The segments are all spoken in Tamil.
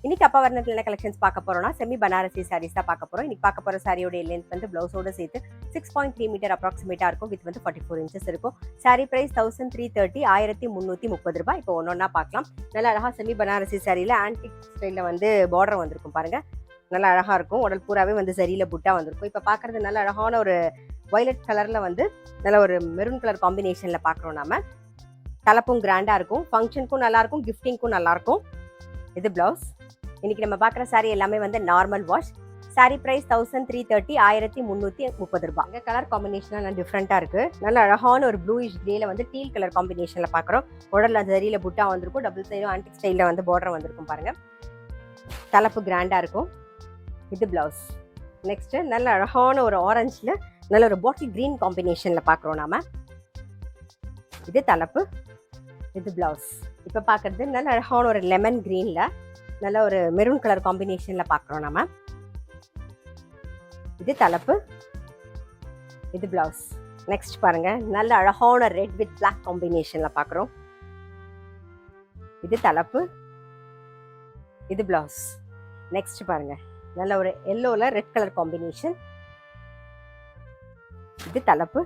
இன்னைக்கு அப்பா வர்ணத்தில் என்ன கலெக்ஷன்ஸ் பார்க்க போறோம்னா செமி பனாரசி சாரீஸ் தான் பார்க்க போறோம். இன்னைக்கு பார்க்க போற சாரியோட லென்த் வந்து பிளவுஸோட சேர்த்து 6.3 மீட்டர் அப்ராக்சிமேட்டா இருக்கும். வித் வந்து 44 இன்ச்சஸ் இருக்கும். சாரி பிரைஸ் 1330 1330 ரூபாய். இப்போ ஒன்னொன்னா பார்க்கலாம். நல்லா அழகா செமி பனாரசி சாரியில ஆன்டிக் ஸ்டைல வந்து பார்டர் வந்திருக்கும் பாருங்க. நல்லா அழகா இருக்கும். உடல் பூராவே வந்து சரியில புட்டா வந்திருக்கும். இப்போ பார்க்கறது நல்ல அழகான ஒரு வயலட் கலர்ல வந்து நல்ல ஒரு மெரூன் கலர் காம்பினேஷன்ல பார்க்குறோம். நாம தலைப்பும் கிராண்டா இருக்கும். ஃபங்க்ஷனுக்கும் நல்லா இருக்கும், கிஃப்டிங்க்கும் நல்லா இருக்கும். இது பிளவுஸ். இன்னைக்கு நம்ம பார்க்குற சாரி எல்லாமே வந்து நார்மல் வாஷ். சாரி பிரைஸ் 1330 1330 ரூபாய். இந்த கலர் காம்பினேஷன் நல்லா டிஃப்ரெண்டா இருக்கு. நல்ல அழகான ஒரு ப்ளூயிஷ் கிரேல வந்து டீல் கலர் காம்பினேஷன்ல பார்க்குறோம். உடல்ல சரியில புட்டா வந்திருக்கும். டபுள் சைடும் ஆன்டிக் ஸ்டைல வந்து பார்டர் வந்திருக்கும் பாருங்க. தலைப்பு கிராண்டா இருக்கும். இது பிளவுஸ். நெக்ஸ்ட் நல்ல அழகான ஒரு ஆரஞ்சுல நல்ல ஒரு பாட்டில் கிரீன் காம்பினேஷன்ல பார்க்குறோம் நாம. இது தலைப்பு. இது பிளவுஸ். இப்போ பார்க்கறது நல்ல அழகான ஒரு லெமன் கிரீன்ல நல்ல ஒரு மெரூன் கலர் காம்பினேஷன்ல பார்க்குறோம் நாம. இது தலைப்பு. இது பிளவுஸ். நெக்ஸ்ட் பாருங்க நல்ல அழகான ரெட் வித் பிளாக் காம்பினேஷன்ல பார்க்குறோம். இது தலைப்பு. இது பிளவுஸ். நெக்ஸ்ட் பாருங்க நல்ல ஒரு எல்லோல ரெட் கலர் காம்பினேஷன். இது தலைப்பு.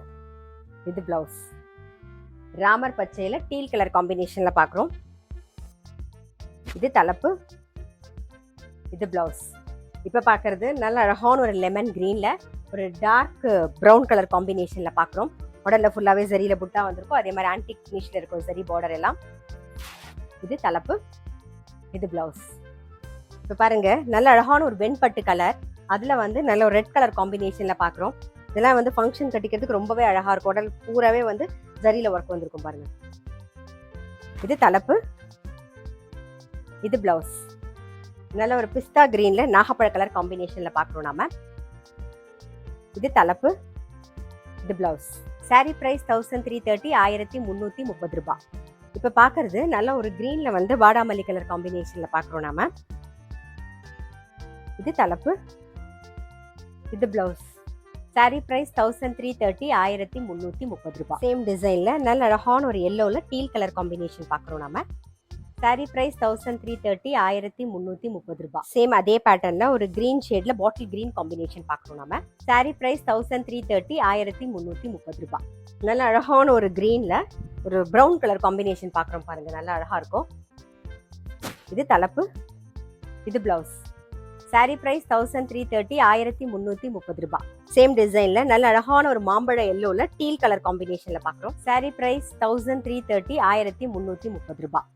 இது பிளவுஸ். ராமர் பச்சையில டீல் கலர் காம்பினேஷன்ல பார்க்குறோம். இது தலைப்பு. இது பிளவுஸ். இப்போ பார்க்கறது நல்ல அழகான ஒரு லெமன் கிரீன்ல ஒரு டார்க் ப்ரௌன் கலர் காம்பினேஷன்ல பார்க்குறோம். உடல்ல ஃபுல்லாவே சரியில புட்டா வந்திருக்கும். அதே மாதிரி ஆன்டிக் ஃபினிஷ்ல இருக்கும் சரி பார்டர் எல்லாம். இது தலைப்பு. இது பிளவுஸ். இப்போ பாருங்க நல்ல அழகான ஒரு வெண்பட்டு கலர், அதுல வந்து நல்ல ஒரு ரெட் கலர் காம்பினேஷன்ல பார்க்குறோம். இதெல்லாம் வந்து ஃபங்க்ஷன் கட்டிக்கிறதுக்கு ரொம்பவே அழகா இருக்கும். உடல் பூராவே வந்து சரியில ஒர்க் வந்திருக்கும் பாருங்க. இது தலைப்பு. இது பிளவுஸ். நல்ல ஒரு பிஸ்தா கிரீன்ல நாகப்பழ கலர் காம்பினேஷன்ல பார்க்குறோம் நாம. இது தலைப்பு. இது பிளவுஸ். சாரி பிரைஸ் 1330 1330 ரூபாய். இப்போ பார்க்கறது நல்ல ஒரு கிரீன்ல வந்து வாடாமல்லி கலர் காம்பினேஷன்ல பார்க்குறோம் நாம. இது தலைப்பு. இது பிளவுஸ். சாரி பிரைஸ் 1330 1330 ரூபாய். சேம் டிசைன்ல நல்ல அழகான ஒரு எல்லோல டீல் கலர் காம்பினேஷன் பார்க்குறோம் நாம. சாரி பிரைஸ் 1330 1330 ரூபாய். சேம் அதே பேட்டர்ன்ல ஒரு கிரீன் ஷேட்ல பாட்டில் கிரீன் காம்பினேஷன் பார்க்குறோம் நாம. சாரி பிரைஸ் 1330 1330 ரூபாய். நல்ல அழகான ஒரு கிரீன்ல ஒரு ப்ரௌன் கலர் காம்பினேஷன் பார்க்குறோம் பாருங்க. நல்ல அழகா இருக்கும். இது தலைப்பு. இது பிளவுஸ். சாரி பிரைஸ் 1330 1330 ரூபாய். சேம் டிசைன்ல நல்ல அழகான ஒரு மாம்பழ எல்லோல டீல் கலர் காம்பினேஷன்ல பார்க்குறோம். சாரி பிரைஸ் 1330 1330 ரூபாய்.